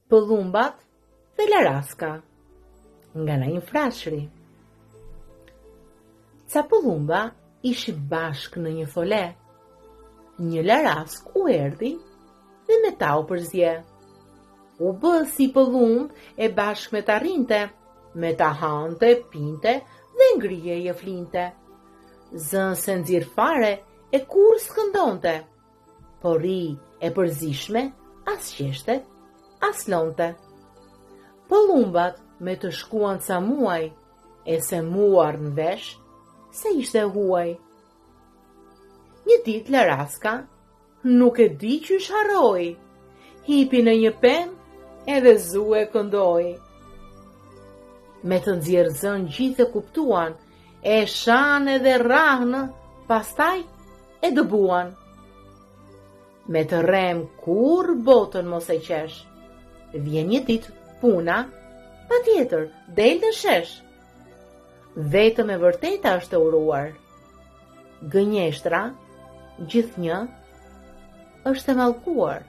Pëllumbat dhe Laraska, nga Naim Frashëri. Ca pëllumba ishin bashk në një fole. Një larask u erdhi dhe me ta u përzje. U bë si pëllumb e bashk me ta rinte, me ta hante, pinte dhe ngrijeje flinte. Zën se nxirr fare e kur s'këndonte, por ri e përzishme as qeshte, as lonte. Pëllumbat me të shkuan ca muaj, e se muar në vesh, se ishte huaj. Një ditë Laraska nuk e di qysh harroi, hipi në një pemë edhe zue këndoi. Me të nxjerrë zën gjithë e kuptuan, e shan edhe rrahnë, pastaj e dëbuan. Me të rrem kur botën mos e qesh. Vjen një ditë puna, patjetër del në shesh. Vetëm e vërteta është e uruar. Gënjeshtra, gjithnjë, është e mallkuar.